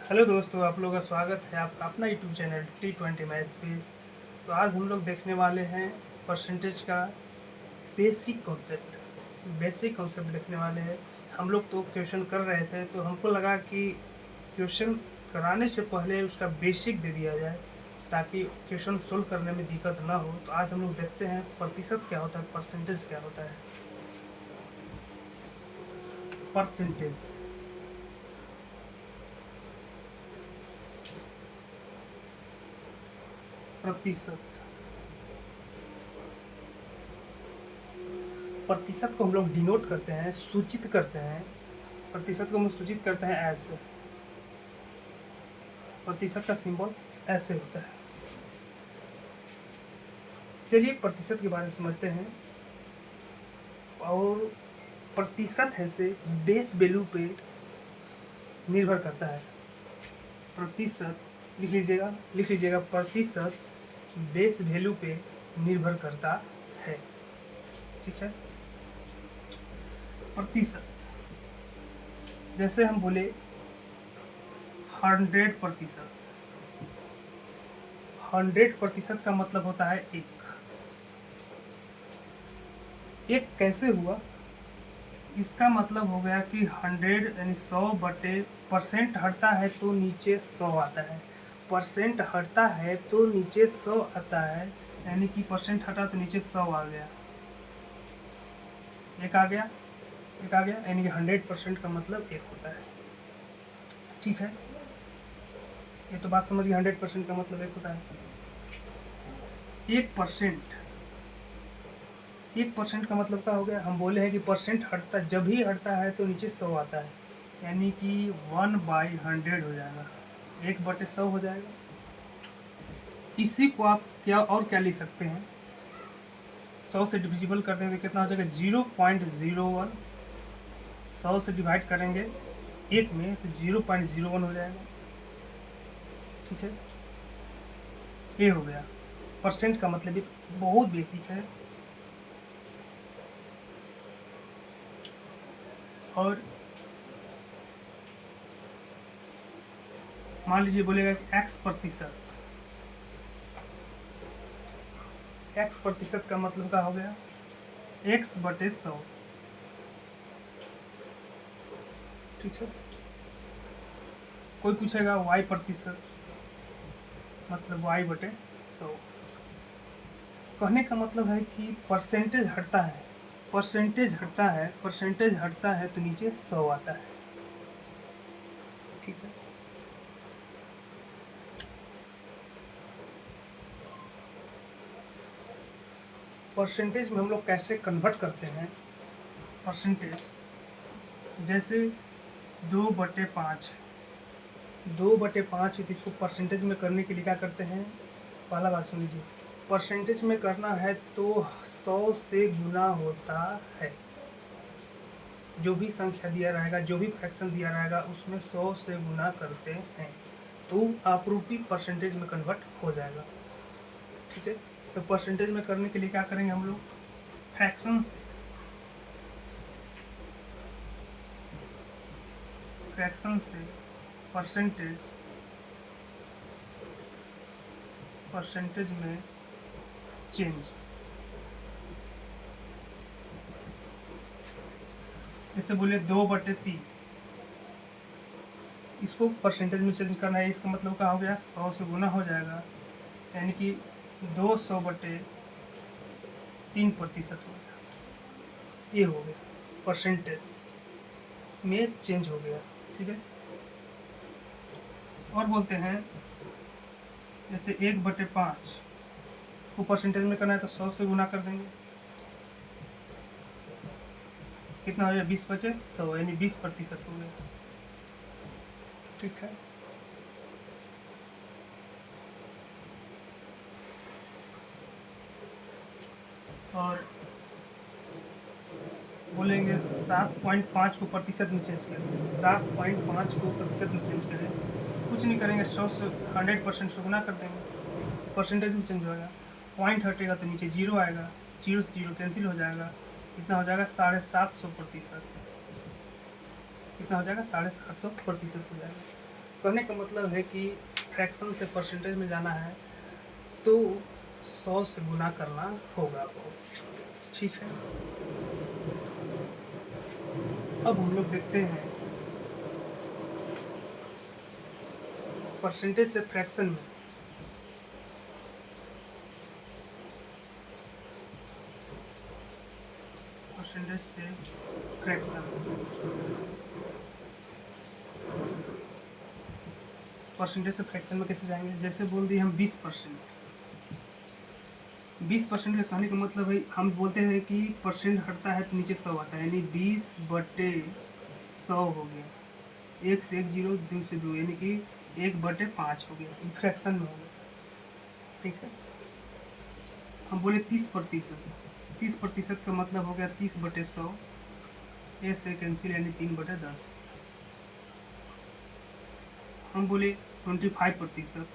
Hello दोस्तों, आप लोगों का स्वागत है आपका अपना यूट्यूब चैनल T20 मैथ्स पे। तो आज हम लोग देखने वाले हैं परसेंटेज का बेसिक कॉन्सेप्ट देखने वाले हैं। हम लोग तो क्वेश्चन कर रहे थे, तो हमको लगा कि क्वेश्चन कराने से पहले उसका बेसिक दे दिया जाए ताकि क्वेश्चन सोल्व करने में दिक्कत ना हो। तो आज हम लोग देखते हैं प्रतिशत क्या होता है, परसेंटेज क्या होता है। परसेंटेज प्रतिशत प्रतिशत को हम लोग डिनोट करते हैं, सूचित करते हैं। प्रतिशत को हम सूचित करते हैं ऐसे। प्रतिशत का सिंबल ऐसे होता है। चलिए प्रतिशत के बारे में समझते हैं। और प्रतिशत है से बेस वैल्यू पे निर्भर करता है। प्रतिशत लिख लीजिएगा प्रतिशत बेस वैल्यू पे निर्भर करता है। ठीक है। प्रतिशत जैसे हम बोले 100%। 100% का मतलब होता है एक कैसे हुआ, इसका मतलब हो गया कि 100 यानी 100/% हटता है तो नीचे 100 आता है। परसेंट हटता है तो नीचे 100 आता है, यानी कि परसेंट हटा तो नीचे 100 आ गया। एक आ गया यानी कि 100% का मतलब एक होता है। ठीक है, ये तो बात समझ गए। 100% का मतलब एक होता है। 1% का मतलब क्या हो गया, हम बोले हैं कि परसेंट हटता जब ही हटता है तो नीचे 100 आता है, यानी कि 1/100 हो जाएगा, 1/100 हो जाएगा। इसी को आप क्या लिख सकते हैं, 100 से डिविजिबल कर देंगे कितना हो जाएगा 0.01। 100 से डिवाइड करेंगे एक में तो 0.01 हो जाएगा। ठीक है, ये हो गया। परसेंट का मतलब ये बहुत बेसिक है। और मान लीजिए बोलेगा कि x प्रतिशत का मतलब क्या हो गया, x/100। ठीक है, कोई पूछेगा y प्रतिशत मतलब y/100। कहने का मतलब है कि परसेंटेज हटता है तो नीचे 100 आता है। ठीक है, परसेंटेज में हम लोग कैसे कन्वर्ट करते हैं। परसेंटेज जैसे 2/5 है, तो इसको परसेंटेज में करने के लिए क्या करते हैं, पहला बात सुन लीजिए। परसेंटेज में करना है तो 100 से गुना होता है। जो भी संख्या दिया रहेगा, जो भी फ्रैक्शन दिया रहेगा, उसमें 100 से गुना करते हैं तो आपूर्ति परसेंटेज में कन्वर्ट हो जाएगा। ठीक है, तो परसेंटेज में करने के लिए क्या करेंगे हम लोग, फ्रैक्शन से परसेंटेज में चेंज। जैसे बोले 2/3, इसको परसेंटेज में चेंज करना है। इसका मतलब क्या हो गया, 100 से गुना हो जाएगा, यानी कि 200/3% हो गया। ये हो गया, परसेंटेज में चेंज हो गया। ठीक है, और बोलते हैं जैसे 1/5 को परसेंटेज में करना है तो 100 से गुना कर देंगे, कितना हो गया 20/100, यानी 20% हो गया। ठीक है, और बोलेंगे 7.5 को प्रतिशत में चेंज करें। 7.5 को प्रतिशत में चेंज करें, कुछ नहीं करेंगे, 100% से गुना कर देंगे, परसेंटेज में चेंज होगा। पॉइंट हटेगा तो नीचे 0 आएगा, 0 से 0 कैंसिल हो जाएगा, कितना हो जाएगा 750%। कितना हो जाएगा 750% हो जाएगा। कहने का मतलब है कि फ्रैक्शन से परसेंटेज में जाना है तो 100 से गुना करना होगा आपको। ठीक है, अब हम लोग देखते हैं परसेंटेज से फ्रैक्शन में। परसेंटेज से फ्रैक्शन, परसेंटेज से फ्रैक्शन में कैसे जाएंगे? जैसे बोल दिए हम 20%। 20% का कहने का मतलब है हम बोलते हैं कि परसेंट हटता है तो नीचे 100 आता है, यानी 20/100 हो गया। 1 से 1 जीरो, 2 से 2, यानी कि 1/5 हो गया, फ्रैक्शन में हो गया। ठीक है, हम बोले 30%। 30% का मतलब हो गया 30/100, ए से कैंसिल, यानी 3/10। हम बोले 25%।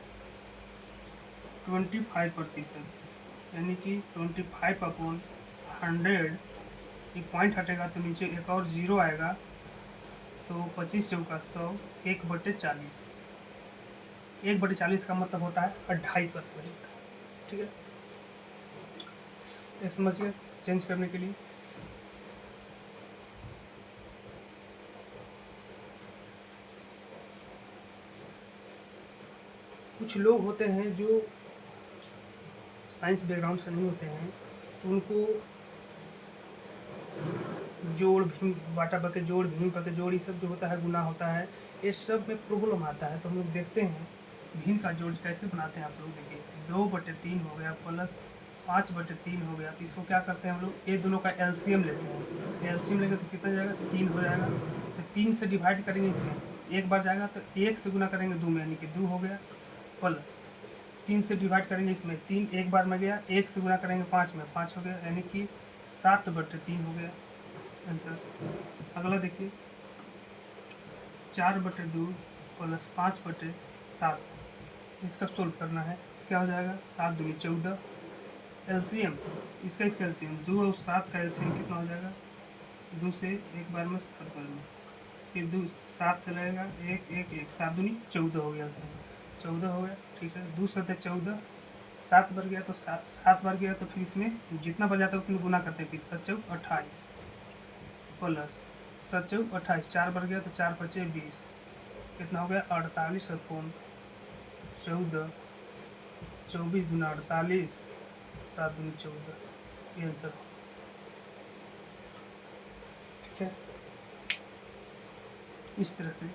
25%, यानी कि 25/100। ये पॉइंट हटेगा तो नीचे एक और जीरो आएगा, तो 25 चौका 100, 1/40। 1/40 का मतलब होता है 2.5%। ठीक है, ये समझ गए चेंज करने के लिए। कुछ लोग होते हैं जो साइंस बैकग्राउंड से नहीं होते हैं, तो उनको जोड़ भीम, बाटा बके जोड़, भीम बके जोड़, ये सब जो होता है, गुना होता है, ये सब में प्रॉब्लम आता है। तो हम लोग देखते हैं भीम का जोड़ कैसे बनाते हैं। आप लोग देखिए, 2/3 हो गया प्लस 5/3 हो गया, तो इसको क्या करते हैं हम लोग, ये दोनों का एलसीएम लेते हैं। एलसीएम लेंगे तो कितना जाएगा, 3 हो जाएगा। तो 3 से डिवाइड करेंगे, इसमें एक बार जाएगा तो 1 से गुना करेंगे 2 में, यानी कि 2 हो गया, प्लस 3 से डिवाइड करेंगे, इसमें 3 एक बार में गया, 1 से गुना करेंगे 5 में, 5 हो गया, यानी कि 7/3 हो गया आंसर। अगला देखिए, 4/2 प्लस 5/7, इसका सोल्व करना है। क्या हो जाएगा, 7 दूनी 14। एलसीएम इसका एलसीएम 2 और 7 का एलसीएम कितना हो जाएगा, 2 से एक बार में 7 बार में, फिर 2 7 से लगेगा, 1 1 1, 7 दूनी 14 हो गया, एलसीएम 14 हो गया। ठीक है, 2 7 14, 7 बार गया तो 7 बार गया, तो फिर इसमें जितना बच जाता है उतना गुना करते हैं, फिर 7 चौक 28 प्लस 7 चौक 28, 4 बार गया तो 4 5 20, कितना हो गया, 48 और 14, 24 गुना 48, 7 दूनी 14, ये आंसर। ठीक है, इस तरह से।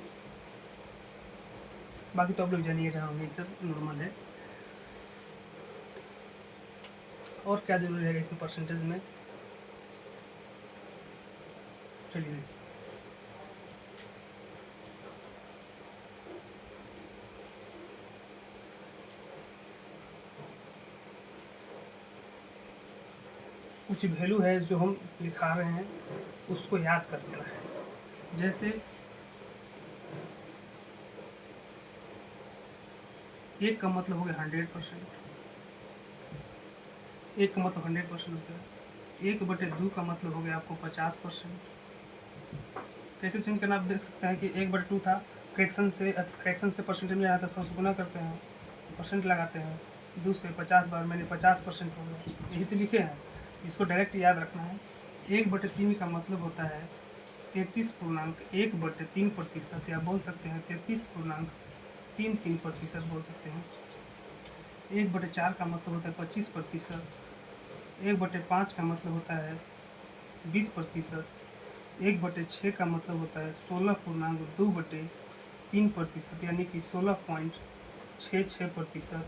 बाकी तो आप लोग जानिए रहा होंगे, सब नॉर्मल है। और क्या जरूरी है इसमें परसेंटेज में, चलिए कुछ वैल्यू है जो हम लिखा रहे हैं, उसको याद कर लेना है। जैसे 1 का मतलब हो गया 100%, 1 का मतलब 100% हो गया। 1/2 का मतलब हो गया आपको 50%। कैसे चेंज करना, आप देख सकते हैं कि 1/2 था, फ्रैक्शन से परसेंटेज में आया था, 100 से गुना करते हैं, परसेंट लगाते हैं, 2 से 50 बार, मैंने 50% हो गया, यही तो लिखे हैं। इसको डायरेक्ट याद रखना है। 1/3 का मतलब होता है 33.1/3%, या बोल सकते हैं 33.33% बोल सकते हैं। 1/4 का मतलब होता है 25%। 1/5 का मतलब होता है 20%। 1/6 का मतलब होता है 16.2/3%, यानी कि 16.66%।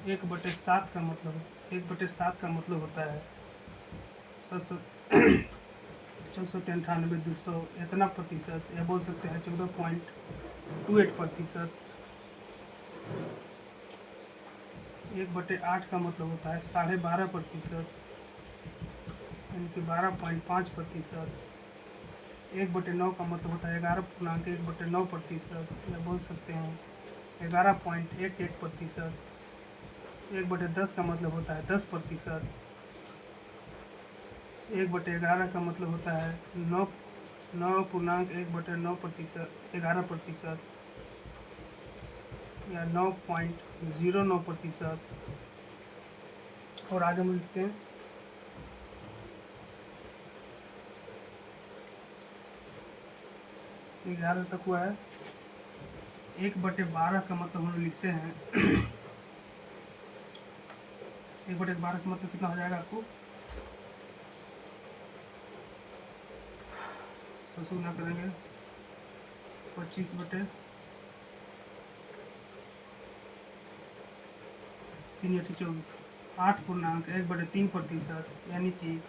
1/7 का मतलब 1/7 का मतलब होता है 498 इतना प्रतिशत, या बोल सकते हैं 14.28%। 1/8 का मतलब होता है 12.5%, यानी कि 12.5%। 1/9 का मतलब होता है 11.19%, या बोल सकते हैं 11.11%। 1/10 का मतलब होता है 10%। 1/11 का मतलब होता है 9.1/9%, 11% या 9.09%। और आगे हम लिखते हैं 11 तक हुआ है। 1/12 का मतलब हम लिखते हैं 1/12 का मतलब कितना हो जाएगा आपको, तो गुना करेंगे 25/3 24, 8.1/3%, यानी कि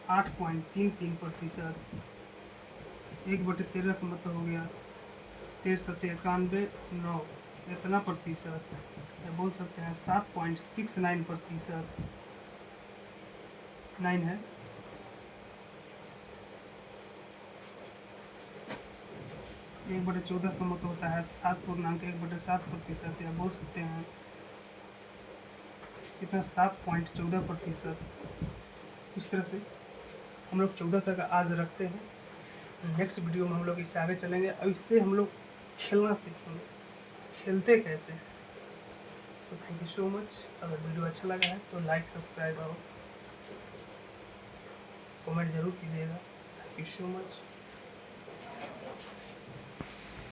8.33%। 1/13 का मतलब हो गया 13.91, इतना प्रतिशत, या बोल सकते हैं 7.69%। 9 है। 1/14 का मतलब होता है 7.1/7%, या बोल सकते हैं कितना 7.14%। इस तरह से हम लोग 14 तक आज रखते हैं। नेक्स्ट वीडियो में हम लोग इससे आगे चलेंगे और इससे हम लोग खेलना सीखेंगे, खेलते कैसे। तो थैंक यू सो मच। अगर वीडियो अच्छा लगा है तो लाइक, सब्सक्राइब और कमेंट जरूर कीजिएगा। Thank you so much.